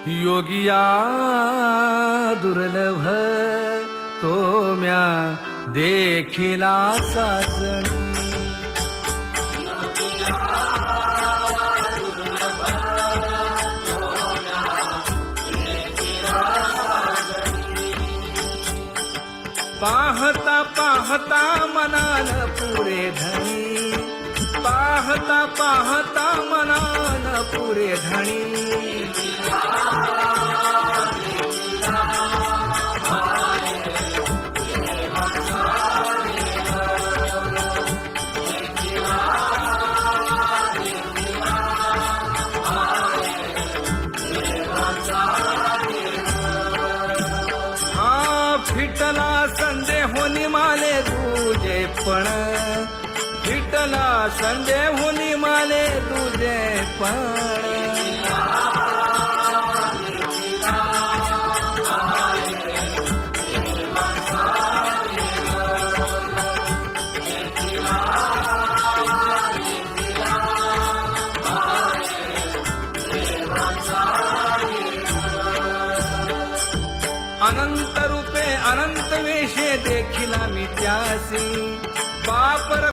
योगिया दुर्लभ तो म्या देखिला साजणी. पाहता पाहता मनान पुरे धणी, पाहता पाहता मनान पुरे धणी. फिटला संडे होनी माले तुझे पण, फिटला संडे होनी माले तुझे पण. अनंत रूपे अनंत वेशे देखिला मी त्यासी बापर